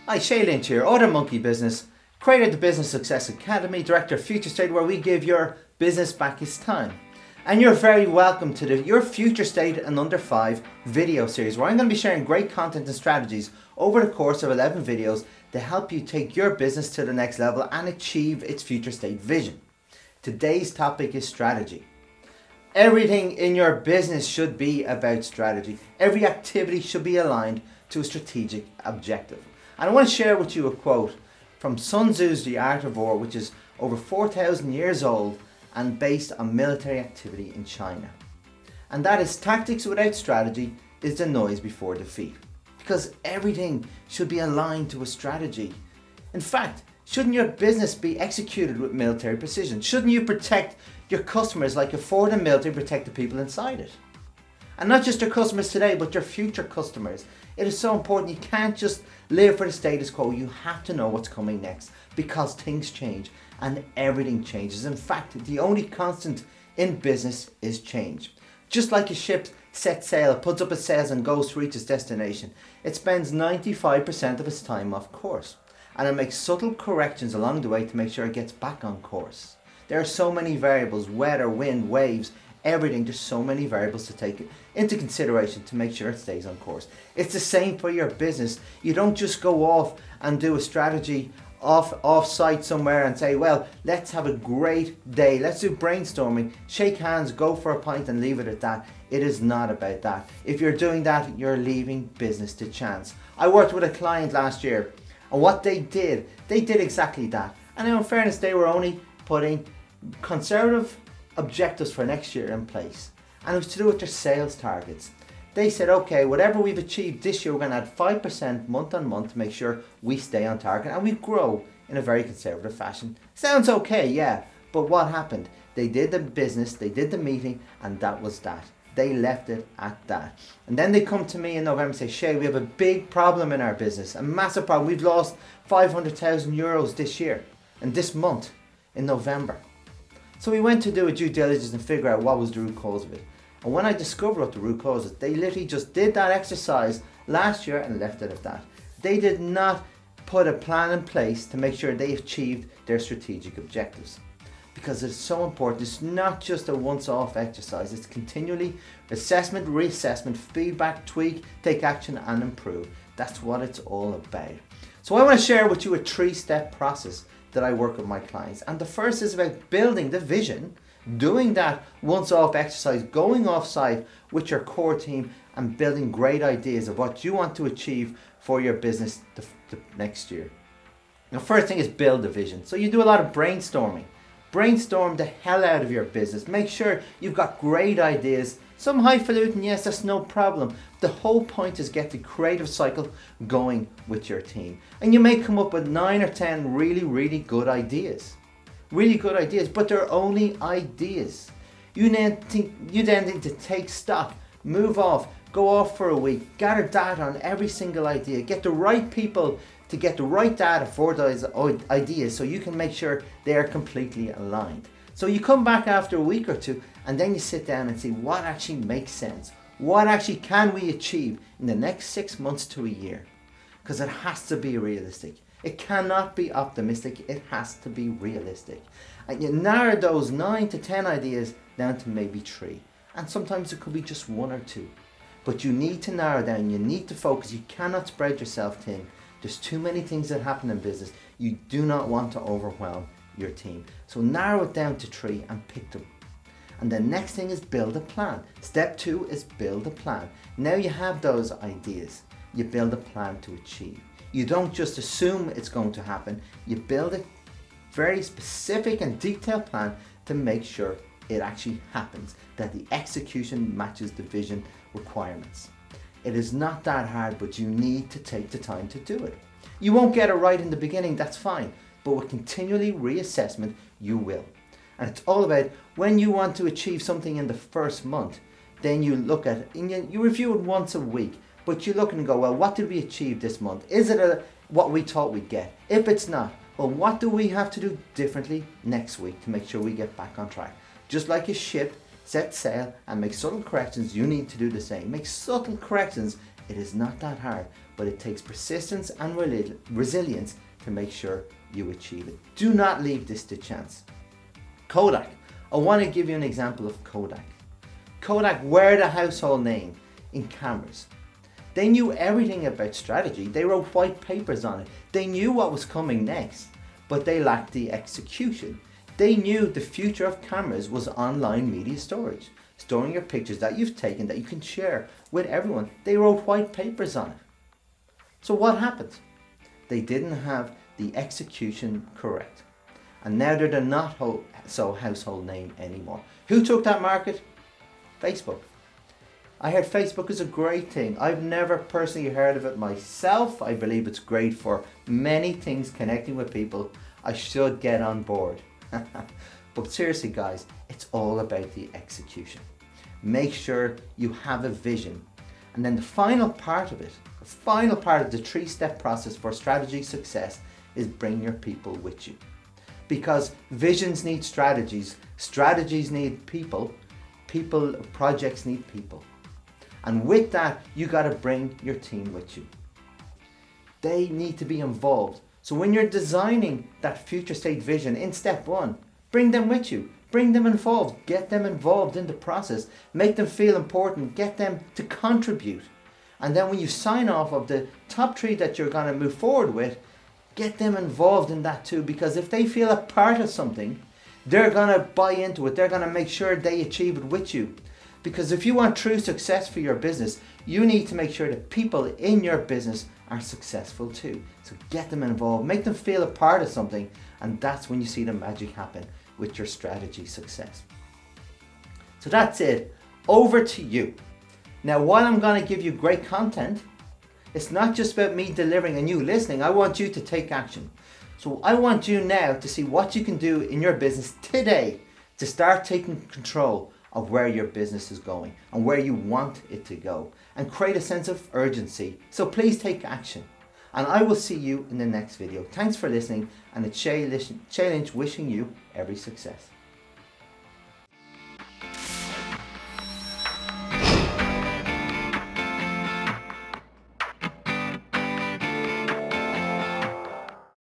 Hi, Shay Lynch here, Other Monkey Business, creator of the Business Success Academy, director of Future State, where we give your business back its time. And you're very welcome to the Your Future State in Under 5 video series, where I'm going to be sharing great content and strategies over the course of 11 videos to help you take your business to the next level and achieve its future state vision. Today's topic is strategy. Everything in your business should be about strategy. Every activity should be aligned to a strategic objective. And I want to share with you a quote from Sun Tzu's The Art of War, which is over 4,000 years old and based on military activity in China. And that is, tactics without strategy is the noise before defeat. Because everything should be aligned to a strategy. In fact, shouldn't your business be executed with military precision? Shouldn't you protect your customers like a Ford and military protect the people inside it? And not just your customers today, but your future customers. It is so important. You can't just live for the status quo. You have to know what's coming next, because things change and everything changes. In fact, the only constant in business is change. Just like a ship sets sail, puts up its sails and goes to reach its destination, it spends 95% of its time off course. And it makes subtle corrections along the way to make sure it gets back on course. There are so many variables: weather, wind, waves, everything. There's so many variables to take into consideration to make sure it stays on course. It's the same for your business. You don't just go off and do a strategy off site somewhere and say, well, let's have a great day, let's do brainstorming, shake hands, go for a pint and leave it at that. It is not about that. If you're doing that, you're leaving business to chance. I worked with a client last year, and what they did exactly that. And in fairness, they were only putting conservative objectives for next year in place, and it was to do with their sales targets. They said, okay, whatever we've achieved this year, we're going to add 5% month on month to make sure we stay on target and we grow in a very conservative fashion. Sounds okay, yeah, but what happened? They did the business, they did the meeting, and that was that. They left it at that. And then they come to me in November and say, Shay, we have a big problem in our business, a massive problem. We've lost 500,000 euros this year and this month in November. So we went to do a due diligence and figure out what was the root cause of it. And when I discovered what the root cause is, they literally just did that exercise last year and left it at that. They did not put a plan in place to make sure they achieved their strategic objectives. Because it's so important. It's not just a once-off exercise. It's continually assessment, reassessment, feedback, tweak, take action and improve. That's what it's all about. So I want to share with you a 3-step process that I work with my clients. And the first is about building the vision, doing that once-off exercise, going off-site with your core team and building great ideas of what you want to achieve for your business the next year. The first thing is build the vision. So you do a lot of brainstorming. Brainstorm the hell out of your business. Make sure you've got great ideas. Some highfalutin, yes, that's no problem. The whole point is get the creative cycle going with your team. And you may come up with 9 or 10 really good ideas. Really good ideas, but they're only ideas. You then need to take stock, move off, go off for a week, gather data on every single idea, get the right people to get the right data for those ideas so you can make sure they are completely aligned. So you come back after a week or two and then you sit down and see what actually makes sense. What actually can we achieve in the next 6 months to a year? Because it has to be realistic. It cannot be optimistic, it has to be realistic. And you narrow those 9 to 10 ideas down to maybe 3. And sometimes it could be just 1 or 2. But you need to narrow down, you need to focus, you cannot spread yourself thin. There's too many things that happen in business. You do not want to overwhelm your team. So narrow it down to 3 and pick them. And the next thing is build a plan. Step 2 is build a plan. Now you have those ideas, you build a plan to achieve. You don't just assume it's going to happen, you build a very specific and detailed plan to make sure it actually happens, that the execution matches the vision requirements. It is not that hard, but you need to take the time to do it. You won't get it right in the beginning, that's fine, but with continually reassessment, you will. And it's all about when you want to achieve something in the first month, then you look at it and you review it once a week. But you look and go, well, what did we achieve this month? Is it what we thought we'd get? If it's not, well, what do we have to do differently next week to make sure we get back on track? Just like a ship, set sail and make subtle corrections, you need to do the same. Make subtle corrections It is not that hard, but it takes persistence and resilience to make sure you achieve it. Do not leave this to chance. Kodak. I want to give you an example of Kodak. Kodak were the household name in cameras. They knew everything about strategy. They wrote white papers on it. They knew what was coming next, but they lacked the execution. They knew the future of cameras was online media storage. Storing your pictures that you've taken that you can share with everyone. They wrote white papers on it. So what happened? They didn't have the execution correct. And now they're the not so household name anymore. Who took that market? Facebook. I heard Facebook is a great thing. I've never personally heard of it myself. I believe it's great for many things, connecting with people. I should get on board. But seriously guys, it's all about the execution. Make sure you have a vision. And then the final part of it, the final part of the 3-step process for strategy success is bring your people with you. Because visions need strategies, strategies need people, projects need people. And with that, you got to bring your team with you. They need to be involved. So when you're designing that future state vision in step 1, bring them with you. Bring them involved. Get them involved in the process. Make them feel important. Get them to contribute. And then when you sign off of the top 3 that you're going to move forward with, get them involved in that too. Because if they feel a part of something, they're going to buy into it. They're going to make sure they achieve it with you. Because if you want true success for your business, you need to make sure that people in your business are successful too. So get them involved, make them feel a part of something, and that's when you see the magic happen with your strategy success. So that's it. Over to you. Now, while I'm going to give you great content, it's not just about me delivering and you listening. I want you to take action. So I want you now to see what you can do in your business today to start taking control of where your business is going and where you want it to go, and create a sense of urgency. So please take action. And I will see you in the next video. Thanks for listening, and it's Shay Lynch wishing you every success.